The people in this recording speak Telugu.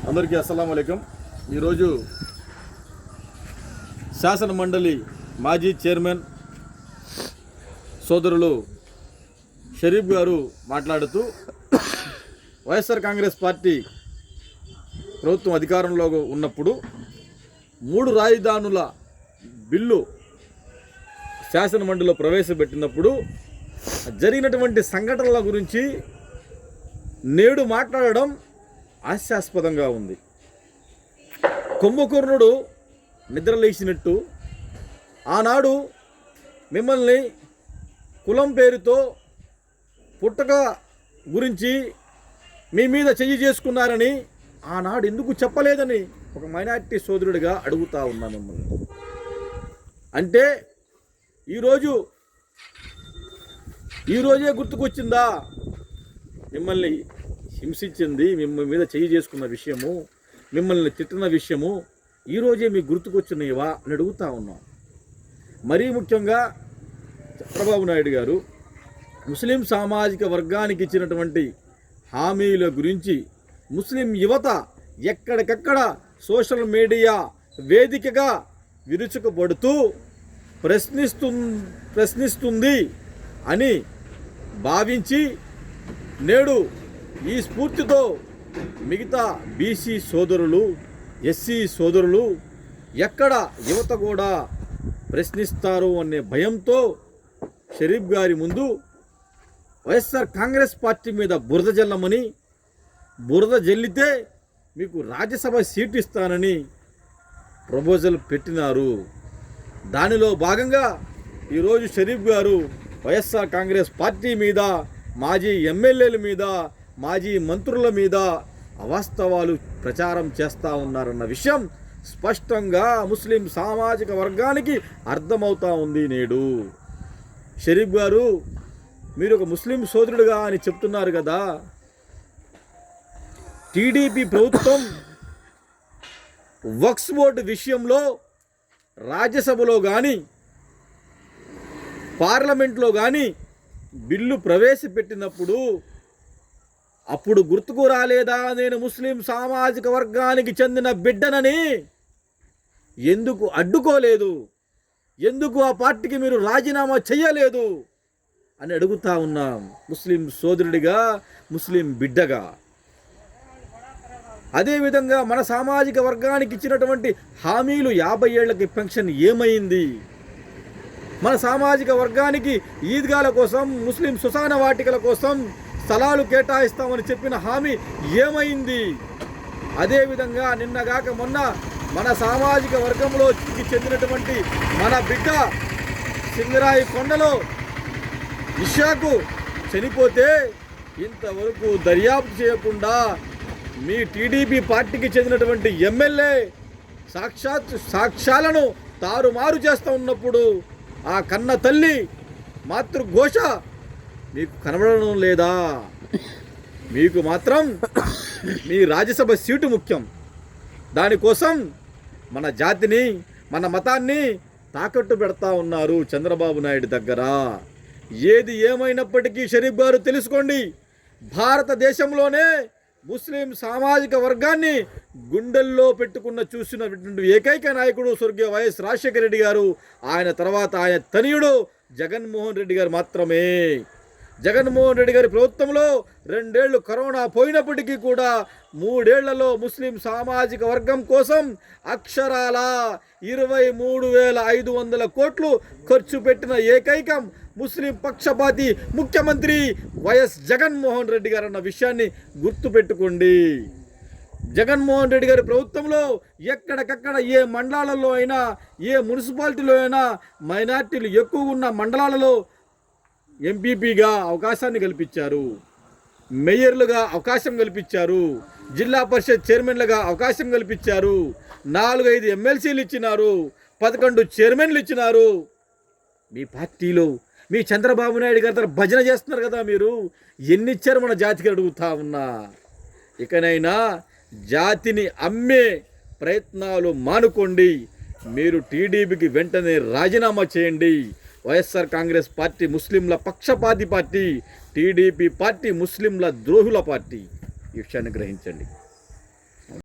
అందరికీ అస్సలాము అలైకుం. ఈరోజు శాసన మండలి మాజీ చైర్మన్ సోదరులు షరీఫ్ గారు మాట్లాడుతూ వైఎస్ఆర్ కాంగ్రెస్ పార్టీ ప్రభుత్వం అధికారంలో ఉన్నప్పుడు 3 రాజధానుల బిల్లు శాసన మండలిలో ప్రవేశపెట్టినప్పుడు జరిగినటువంటి సంఘటనల గురించి నేడు మాట్లాడడం హాస్యాస్పదంగా ఉంది. కుంభకర్ణుడు నిద్రలేచినట్టు ఆనాడు మిమ్మల్ని కులం పేరుతో పుట్టక గురించి మీ మీద చెయ్యి చేసుకున్నారని ఆనాడు ఎందుకు చెప్పలేదని ఒక మైనారిటీ సోదరుడిగా అడుగుతా ఉన్నా మిమ్మల్ని. అంటే ఈరోజే గుర్తుకొచ్చిందా మిమ్మల్ని హింసించింది, మిమ్మల్ని మీద చెయ్యి చేసుకున్న విషయము, మిమ్మల్ని తిట్టిన విషయము ఈరోజే మీకు గుర్తుకొచ్చినవా అని అడుగుతా ఉన్నాం. మరీ ముఖ్యంగా చంద్రబాబు నాయుడు గారు ముస్లిం సామాజిక వర్గానికి ఇచ్చినటువంటి హామీల గురించి ముస్లిం యువత ఎక్కడికక్కడ సోషల్ మీడియా వేదికగా విరుచుకుపడుతూ ప్రశ్నిస్తుంది అని భావించి నేడు ఈ స్ఫూర్తితో మిగతా బీసీ సోదరులు, ఎస్సీ సోదరులు ఎక్కడ యువత కూడా ప్రశ్నిస్తారు అనే భయంతో షరీఫ్ గారి ముందు వైఎస్ఆర్ కాంగ్రెస్ పార్టీ మీద బురద జల్లమని, బురద జల్లితే మీకు రాజ్యసభ సీటు ఇస్తానని ప్రపోజల్ పెట్టినారు. దానిలో భాగంగా ఈరోజు షరీఫ్ గారు వైఎస్ఆర్ కాంగ్రెస్ పార్టీ మీద, మాజీ ఎమ్మెల్యేల మీద, మాజీ మంత్రుల మీద అవాస్తవాలు ప్రచారం చేస్తూ ఉన్నారన్న విషయం స్పష్టంగా ముస్లిం సామాజిక వర్గానికి అర్థమవుతా ఉంది. నేడు షరీఫ్ గారు మీరు ఒక ముస్లిం సోదరుడుగా అని చెప్తున్నారు కదా, టీడీపీ ప్రభుత్వం వక్ఫ్ బోర్డు విషయంలో రాజ్యసభలో కానీ పార్లమెంట్లో కానీ బిల్లు ప్రవేశపెట్టినప్పుడు అప్పుడు గుర్తుకు రాలేదా నేను ముస్లిం సామాజిక వర్గానికి చెందిన బిడ్డనని? ఎందుకు అడ్డుకోలేదు? ఎందుకు ఆ పార్టీకి మీరు రాజీనామా చేయలేదు అని అడుగుతా ఉన్నాం. ముస్లిం సోదరుడిగా, ముస్లిం బిడ్డగా. అదేవిధంగా మన సామాజిక వర్గానికి ఇచ్చినటువంటి హామీలు 50 ఏళ్లకి పెన్షన్ ఏమైంది? మన సామాజిక వర్గానికి ఈద్గాల కోసం, ముస్లిం శ్మశాన వాటికల కోసం స్థలాలు కేటాయిస్తామని చెప్పిన హామీ ఏమైంది? అదేవిధంగా నిన్నగాక మొన్న మన సామాజిక వర్గంలోకి చెందినటువంటి మన బిడ్డ సింగరాయి కొండలో ఇషాకు చనిపోతే ఇంతవరకు దర్యాప్తు చేయకుండా మీ టీడీపీ పార్టీకి చెందినటువంటి ఎమ్మెల్యే సాక్ష్యాలను తారుమారు చేస్తూ ఉన్నప్పుడు ఆ కన్న తల్లి మాతృఘోష మీకు కనబడడం లేదా? మీకు మాత్రం మీ రాజ్యసభ సీటు ముఖ్యం. దానికోసం మన జాతిని, మన మతాన్ని తాకట్టు పెడతా ఉన్నారు చంద్రబాబు నాయుడు దగ్గర. ఏది ఏమైనప్పటికీ షరీఫ్ గారు తెలుసుకోండి, భారతదేశంలోనే ముస్లిం సామాజిక వర్గాన్ని గుండెల్లో చూసినటువంటి ఏకైక నాయకుడు స్వర్గీయ వైఎస్ రాజశేఖర రెడ్డి గారు. ఆయన తర్వాత ఆయన తనయుడు జగన్మోహన్ రెడ్డి గారు మాత్రమే. జగన్మోహన్ రెడ్డి గారి ప్రభుత్వంలో 2 ఏళ్లు కరోనా పోయినప్పటికీ కూడా 3 ఏళ్లలో ముస్లిం సామాజిక వర్గం కోసం అక్షరాల 23,500 కోట్లు ఖర్చు పెట్టిన ఏకైక ముస్లిం పక్షపాతి ముఖ్యమంత్రి వైఎస్ జగన్మోహన్ రెడ్డి గారు అన్న విషయాన్ని గుర్తుపెట్టుకోండి. జగన్మోహన్ రెడ్డి గారి ప్రభుత్వంలో ఎక్కడికక్కడ ఏ మండలాలలో అయినా, ఏ మున్సిపాలిటీలో అయినా మైనార్టీలు ఎక్కువ ఉన్న మండలాలలో ఎంపీపీగా అవకాశాన్ని కల్పించారు, మేయర్లుగా అవకాశం కల్పించారు, జిల్లా పరిషత్ చైర్మన్లుగా అవకాశం కల్పించారు, 4-5 ఎమ్మెల్సీలు ఇచ్చినారు, 11 చైర్మన్లు ఇచ్చినారు. మీ పార్టీలో మీ చంద్రబాబు నాయుడు గారి దగ్గర భజన చేస్తున్నారు కదా, మీరు ఎన్ని ఇచ్చారు మన జాతికి అడుగుతా ఉన్నా. ఇకనైనా జాతిని అమ్మే ప్రయత్నాలు మానుకోండి. మీరు టీడీపీకి వెంటనే రాజీనామా చేయండి. వైఎస్ఆర్ కాంగ్రెస్ పార్టీ ముస్లింల పక్షపాతి పార్టీ, టీడీపీ పార్టీ ముస్లింల ద్రోహుల పార్టీ. ఈ విషయాన్ని గ్రహించండి.